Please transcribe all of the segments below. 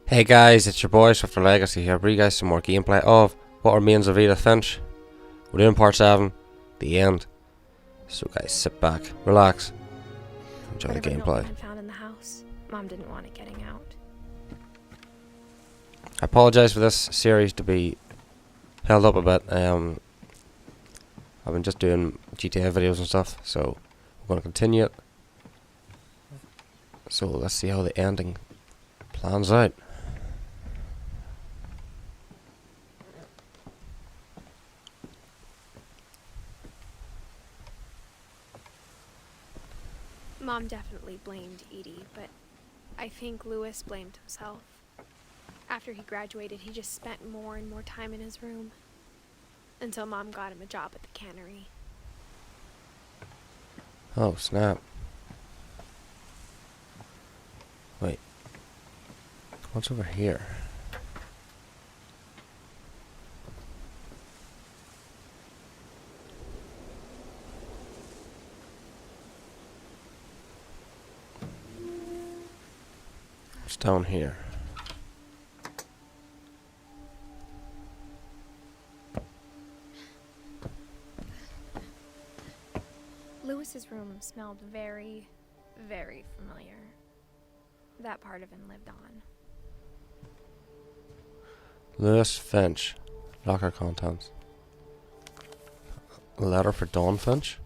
Hey guys, it's your boy Swifter Legacy here, bring you guys some more gameplay of What Remains of Edith Finch. We're doing part 7, the end. So guys, sit back, relax, enjoy the gameplay. Found in the house. Mom didn't want it getting out. I apologise for this series to be held up a bit. I've been just doing GTA videos and stuff, so we're going to continue it. So let's see how the ending plans out. Mom definitely blamed Edie, but I think Lewis blamed himself. After he graduated, he just spent more and more time in his room. Until Mom got him a job at the cannery. Oh snap. Wait. What's over here? What's down here? Lewis's room smelled very, very familiar. That part of him lived on. Lewis Finch. Locker contents. A letter for Dawn Finch?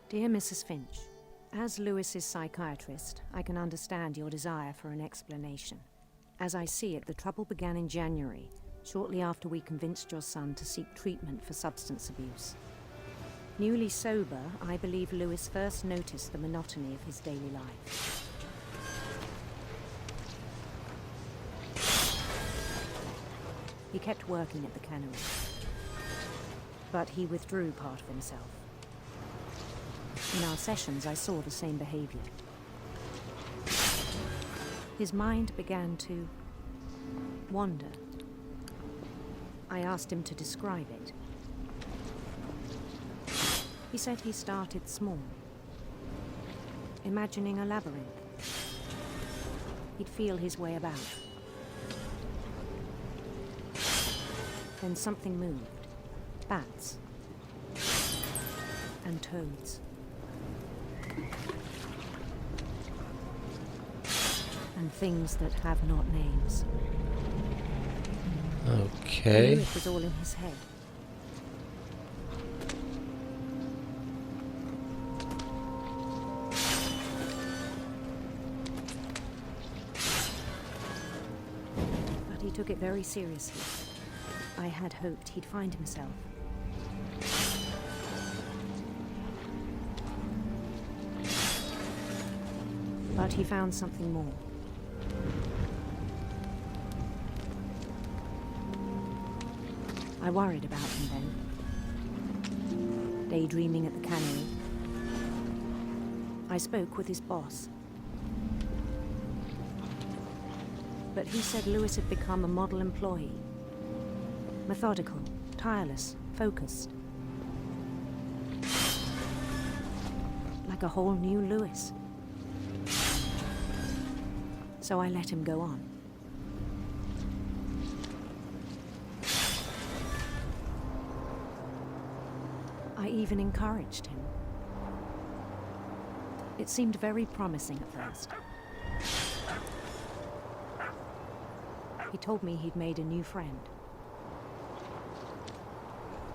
Dear Mrs. Finch, as Lewis's psychiatrist, I can understand your desire for an explanation. As I see it, the trouble began in January, shortly after we convinced your son to seek treatment for substance abuse. Newly sober, I believe Lewis first noticed the monotony of his daily life. He kept working at the cannery, but he withdrew part of himself. In our sessions, I saw the same behavior. His mind began to wander. I asked him to describe it. He said he started small, imagining a labyrinth. He'd feel his way about. Then something moved. Bats. And toads. And things that have not names. Okay. I knew it was all in his head. But he took it very seriously. I had hoped he'd find himself. But he found something more. I worried about him then. Daydreaming at the cannery. I spoke with his boss. But he said Lewis had become a model employee. Methodical, tireless, focused. Like a whole new Lewis. So I let him go on. I even encouraged him. It seemed very promising at first. He told me he'd made a new friend.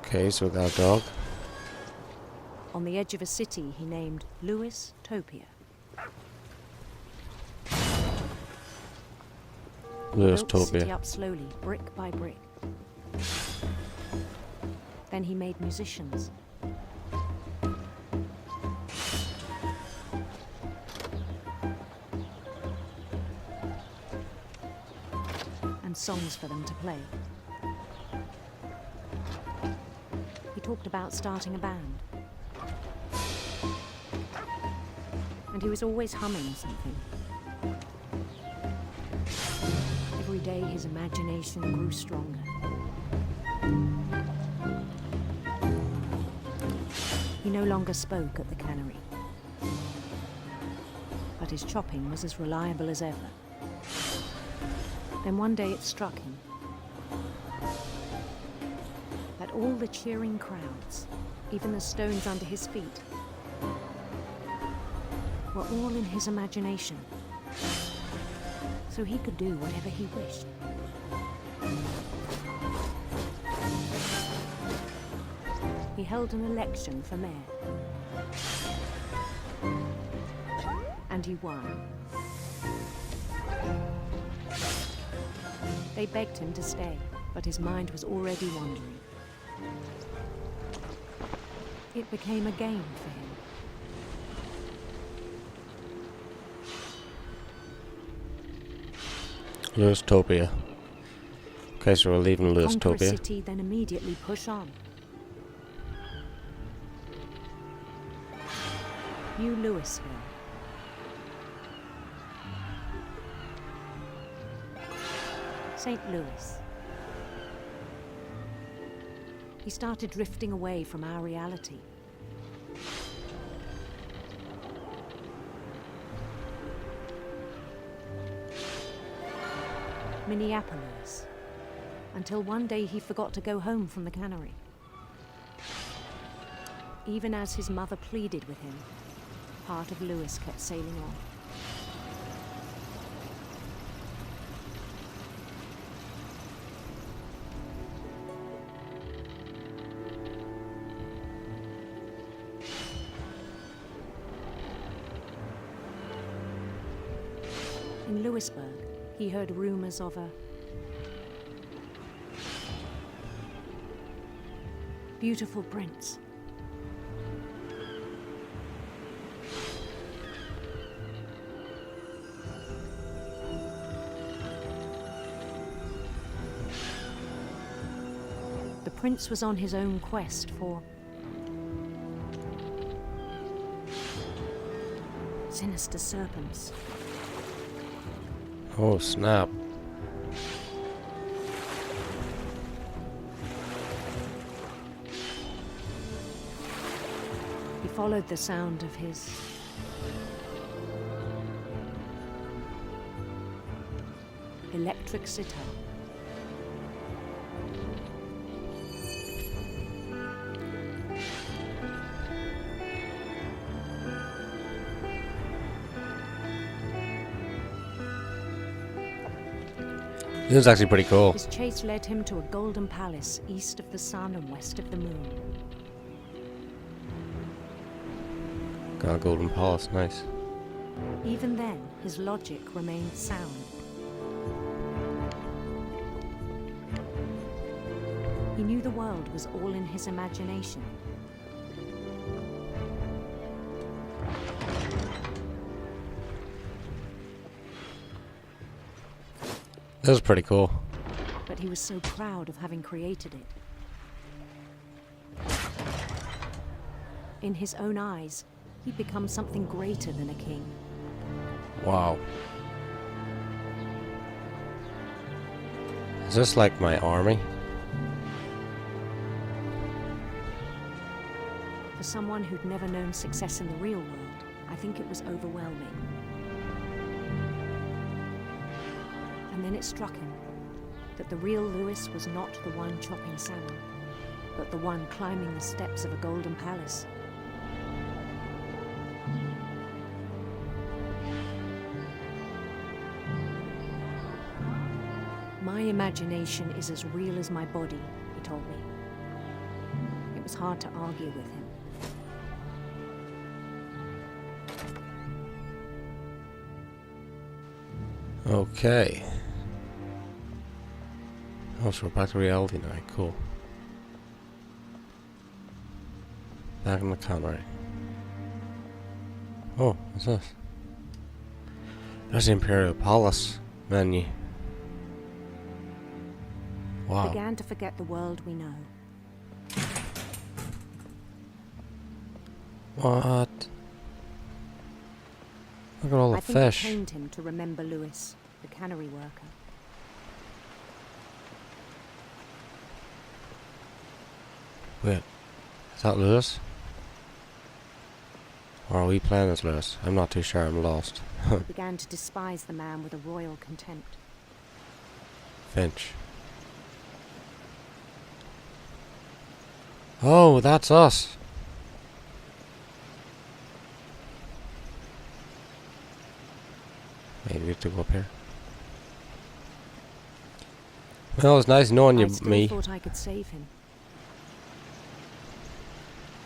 Okay, so we got a dog. On the edge of a city he named Lewis Topia. Lewis Built the city Topia. up slowly, brick by brick. Then he made musicians. And songs for them to play. He talked about starting a band. And he was always humming something. Every day his imagination grew stronger. He no longer spoke at the cannery. but his chopping was as reliable as ever. Then one day it struck him that all the cheering crowds, even the stones under his feet, were all in his imagination, so he could do whatever he wished. He held an election for mayor, and he won. They begged him to stay, but his mind was already wandering. It became a game for him. Lewistopia. Okay, so we're leaving Conquer a Lewistopia. city, then immediately push on. New Louisville. St. Louis. He started drifting away from our reality. Minneapolis. Until one day he forgot to go home from the cannery. Even as his mother pleaded with him, part of Lewis kept sailing on. In Lewisburg, he heard rumors of a beautiful prince. The prince was on his own quest for sinister serpents. Oh, snap. He followed the sound of his electric sitar. This is actually pretty cool. His chase led him to a golden palace east of the sun and west of the moon. Got a golden palace, nice. Even then, his logic remained sound. He knew the world was all in his imagination. This is pretty cool. But he was so proud of having created it. In his own eyes, he'd become something greater than a king. Wow. Is this like my army? For someone who'd never known success in the real world, I think it was overwhelming. And then it struck him that the real Lewis was not the one chopping salmon, but the one climbing the steps of a golden palace. My imagination is as real as my body, he told me. It was hard to argue with him. Okay. Oh, so we're back to reality now. Cool. Back in the cannery. Oh, what's this? There's the Imperial Palace menu. Wow. Began to forget the world we know. What? Look at all the I think fish. it pained him to remember Lewis, the cannery worker. Wait, is that Lewis? Or are we playing as Lewis? I'm not too sure, I'm lost. He began to despise the man with a royal contempt. Finch. Oh, that's us. Maybe we have to go up here. Well, it's nice knowing you, I still me. thought I could save him.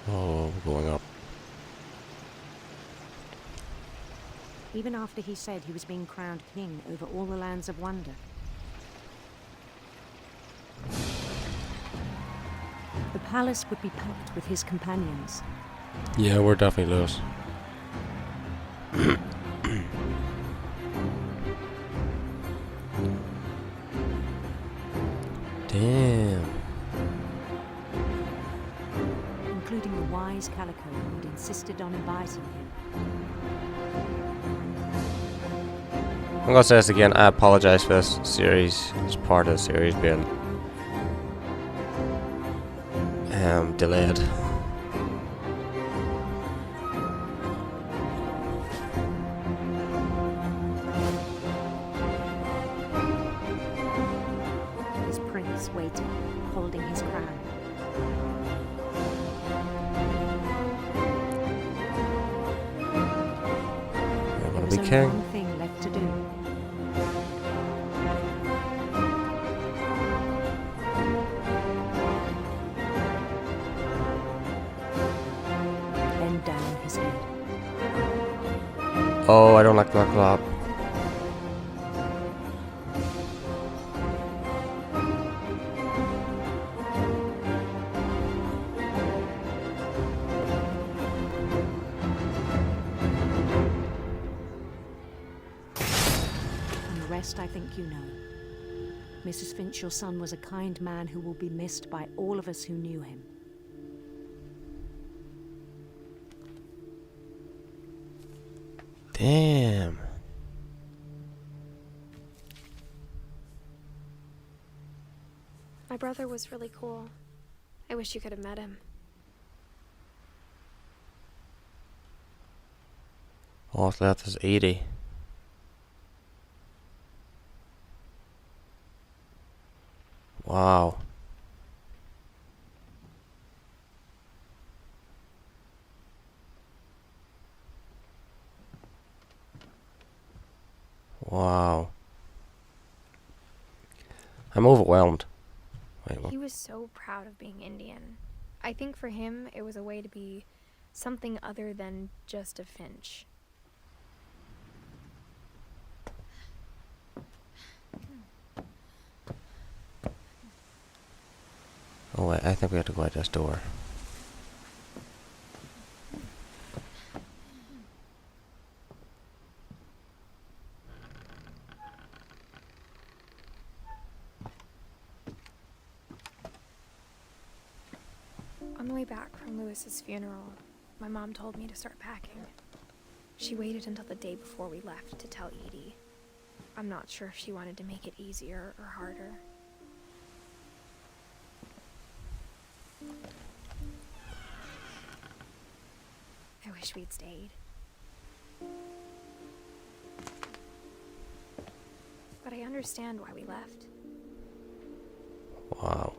Oh, we're going up. Even after he said he was being crowned king over all the lands of wonder. The palace would be packed with his companions. Yeah, we're definitely Lewis. Damn. Including the wise Calico who'd insisted on inviting him. I'm gonna say this again, I apologize for this series. It's part of the series being delayed. His prince waited, holding his crown. We're There gonna was be only king. one thing left to do. Bend down his head. Oh, I don't like that clap. And the rest I think you know. Mrs. Finch, your son was a kind man who will be missed by all of us who knew him. Damn. My brother was really cool. I wish you could have met him. All that's left is 80. Wow. Wow. I'm overwhelmed. Wait, what? He was so proud of being Indian. I think for him, it was a way to be something other than just a Finch. Oh wait, I think we have to go out this door. On the way back from Lewis's funeral, my mom told me to start packing. She waited until the day before we left to tell Edie. I'm not sure if she wanted to make it easier or harder. I wish we'd stayed. But I understand why we left. Wow.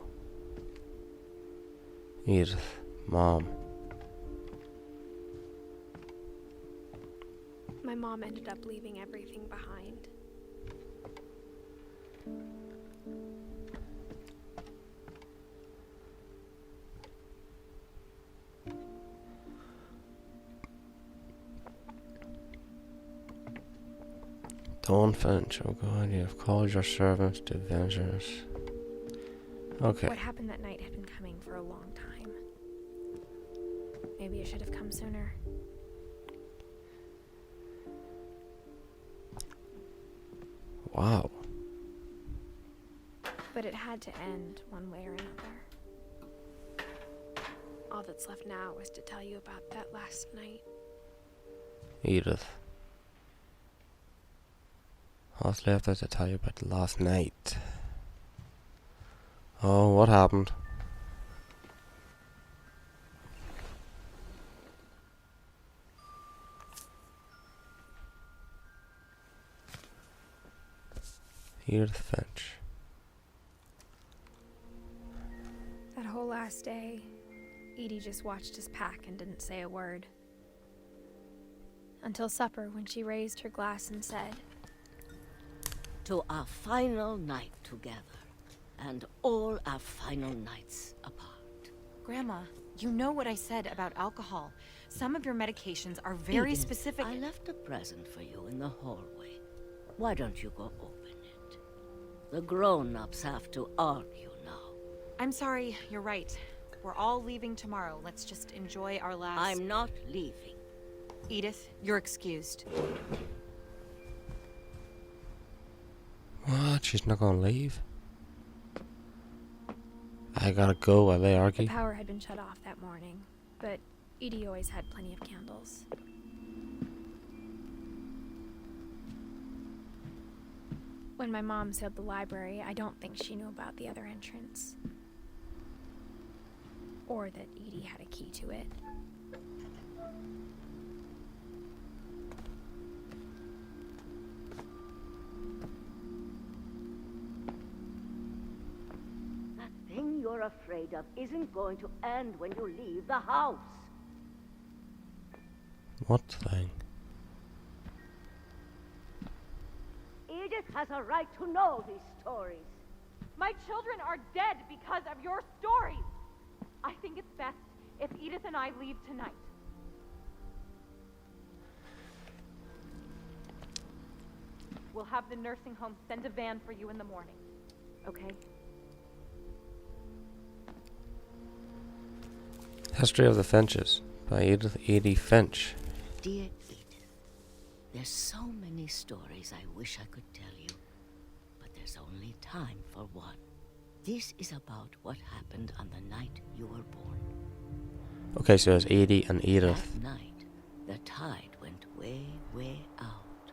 Edith, Mom. My mom ended up leaving everything behind. Dawn Finch, oh God, you have called your servants to vengeance. Okay. What happened that night had been coming for a long time. Maybe it should have come sooner. Wow. But it had to end one way or another. All that's left now is to tell you about that last night. Edith. All that's left is to tell you about the last night. Oh, what happened? Edith Finch. That whole last day, Edie just watched us pack and didn't say a word. Until supper, when she raised her glass and said, "To our final night together, and all our final nights apart." Grandma, you know what I said about alcohol. Some of your medications are very Edith, specific. I left a present for you in the hallway. Why don't you go open it? The grown-ups have to argue now. I'm sorry, you're right. We're all leaving tomorrow. Let's just enjoy our last... I'm not leaving. Edith, you're excused. What? She's not gonna leave? I gotta go while they the argue. power had been shut off that morning, but Edie always had plenty of candles. When my mom sealed the library, I don't think she knew about the other entrance. Or that Edie had a key to it. That thing you're afraid of isn't going to end when you leave the house. What thing? Edith has a right to know these stories. My children are dead because of your stories. I think it's best if Edith and I leave tonight. We'll have the nursing home send a van for you in the morning, okay? History of the Finches by Edith Finch. Dear Edith, there's so many stories I wish I could tell you, but there's only time for one. This is about what happened on the night you were born. Okay, so it's Edie and Edith. That night, the tide went way, way out.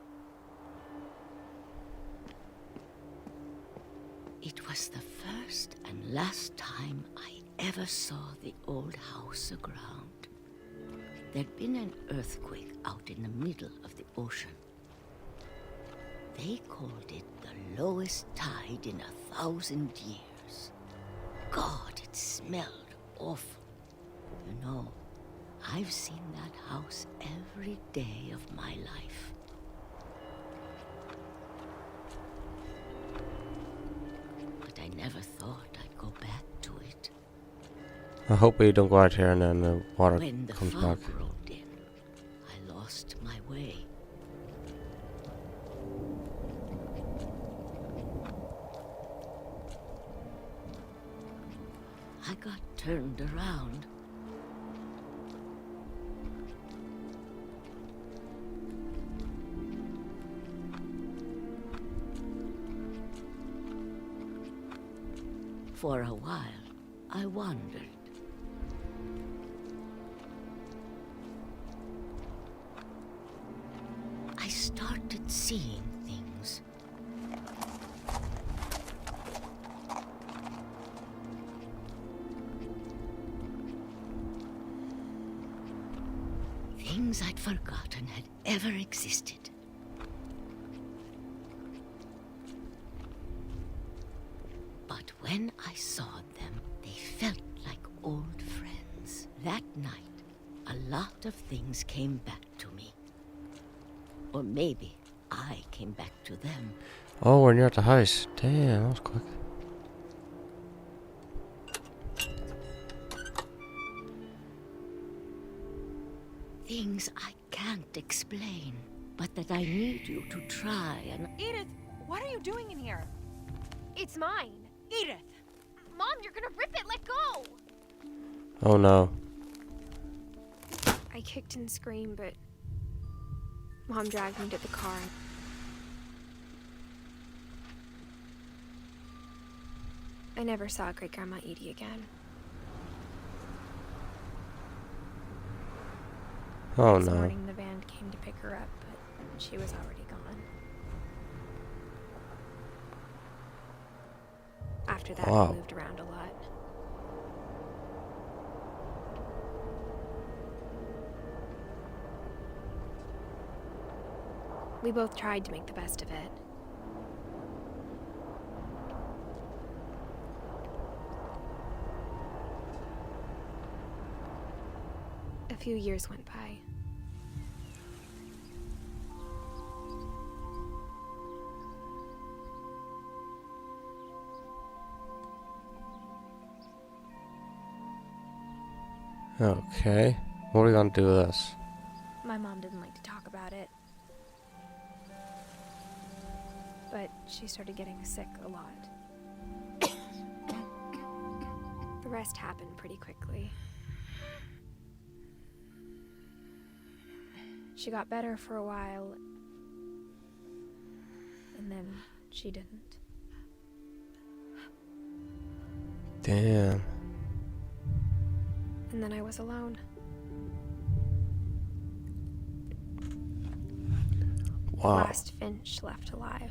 It was the first and last time I ever saw the old house aground. There'd been an earthquake out in the middle of the ocean. They called it the lowest tide in 1,000 years. God, it smelled awful. You know, I've seen that house every day of my life. But I never thought I'd go back to it. I hope we don't go out here and then the water When the comes fog back. rolled in, I lost my way. I got turned around. For a while, I wandered. I started seeing things. Things I'd forgotten had ever existed. But when I saw them, they felt like old friends. That night, a lot of things came back to me. Or maybe I came back to them. Oh, we're near the house. Damn, that was quick. Things I can't explain, but that I need you to try and... Edith, what are you doing in here? It's mine. Edith! Mom, you're gonna rip it. Let go. Oh no. I kicked and screamed, but Mom dragged me to the car. I never saw Great Grandma Edie again. Oh This no. morning the van came to pick her up, but she was already gone. After that, Wow. I moved around a lot. We both tried to make the best of it. A few years went by. Okay. What are we gonna do with this? My mom didn't like to talk about it. But she started getting sick a lot. The rest happened pretty quickly. She got better for a while, and then she didn't. Damn. And then I was alone. Wow. Last Finch left alive.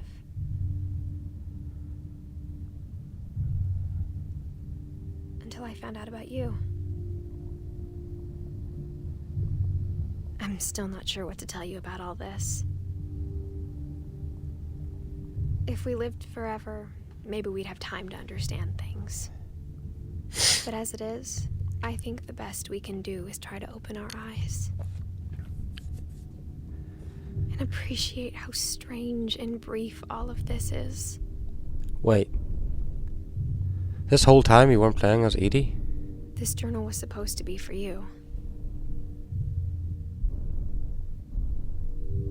Until I found out about you. I'm still not sure what to tell you about all this. If we lived forever, maybe we'd have time to understand things. But as it is, I think the best we can do is try to open our eyes. And appreciate how strange and brief all of this is. Wait. This whole time you weren't playing as Edie? This journal was supposed to be for you.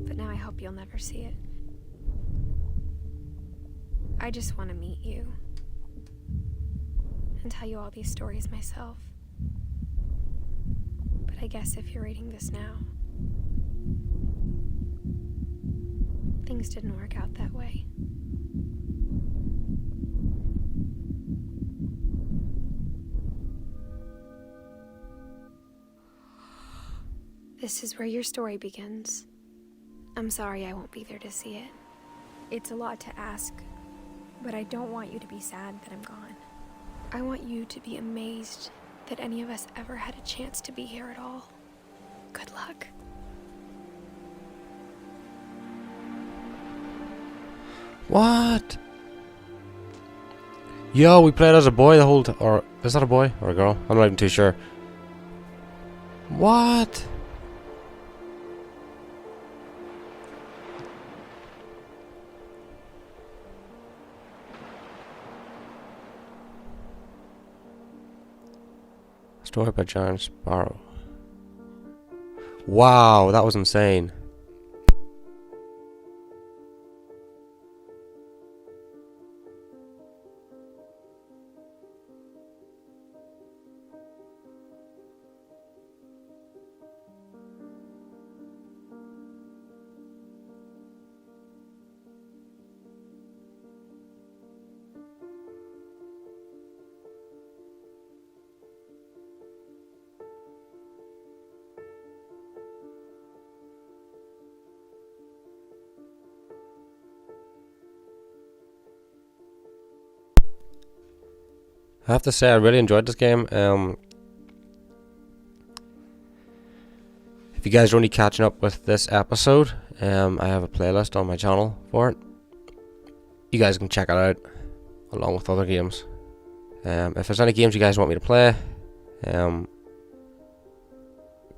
But now I hope you'll never see it. I just want to meet you. And tell you all these stories myself. But I guess if you're reading this now, things didn't work out that way. This is where your story begins. I'm sorry I won't be there to see it. It's a lot to ask, but I don't want you to be sad that I'm gone. I want you to be amazed that any of us ever had a chance to be here at all. Good luck. What? Yo, we played as a boy the whole time. Or is that a boy or a girl? I'm not even too sure. What? Story by John Sparrow. Wow, that was insane. I have to say I really enjoyed this game. If you guys are only catching up with this episode, I have a playlist on my channel for it. You guys can check it out along with other games. If there's any games you guys want me to play, comment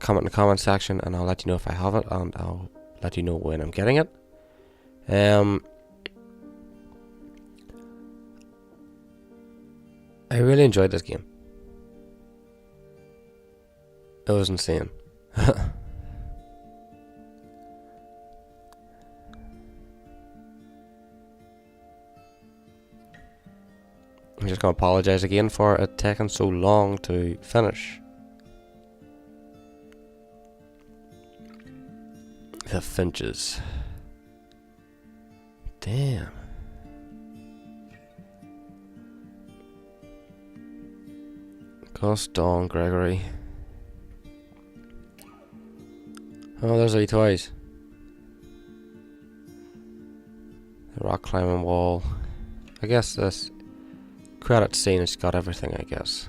in the comment section and I'll let you know if I have it, and I'll let you know when I'm getting it. I really enjoyed this game. It was insane. I'm just going to apologize again for it taking so long to finish. The Finches. Damn. Gus, Dawn, Gregory. Oh, there's the toys. The rock climbing wall. I guess this credit scene has got everything, I guess.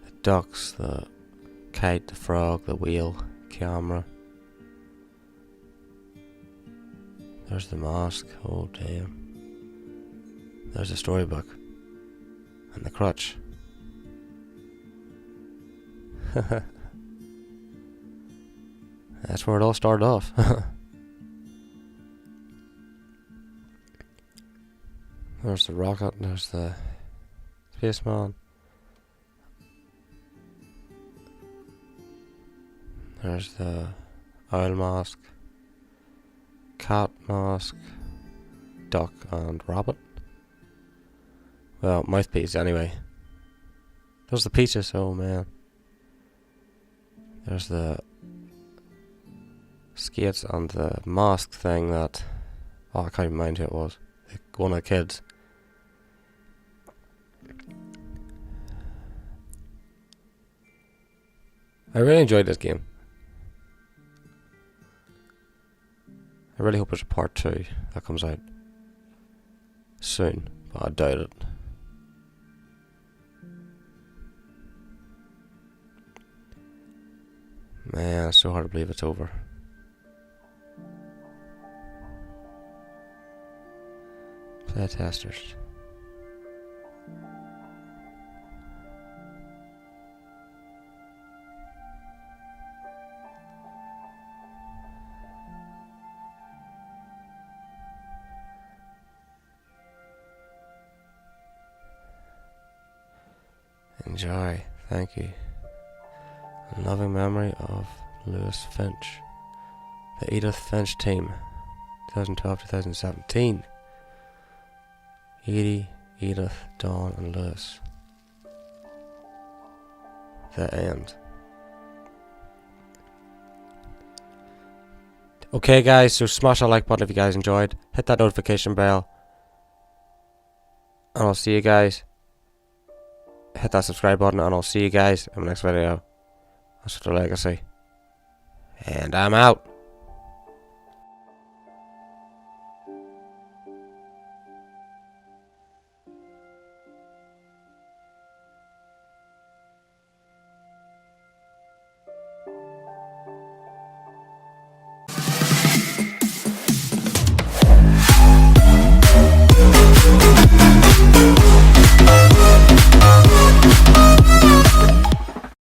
The ducks, the kite, the frog, the wheel, camera. There's the mask. Oh, damn. There's a storybook. And the crutch. That's where it all started off. There's the rocket, there's the spaceman. There's the owl mask, cat mask, duck and rabbit. Well, mouthpiece anyway. There's the peaches, oh man. There's the skates and the mask thing that... Oh, I can't even mind who it was. One of the kids. I really enjoyed this game. I really hope there's a part 2 that comes out soon, but I doubt it. Man, it's so hard to believe it's over. Playtesters. Enjoy. Thank you. In loving memory of Lewis Finch. The Edith Finch team. 2012-2017. Edie, Edith, Dawn and Lewis. The end. Okay guys, so smash that like button if you guys enjoyed. Hit that notification bell. And I'll see you guys. Hit that subscribe button and I'll see you guys in the next video. That's the legacy. And I'm out.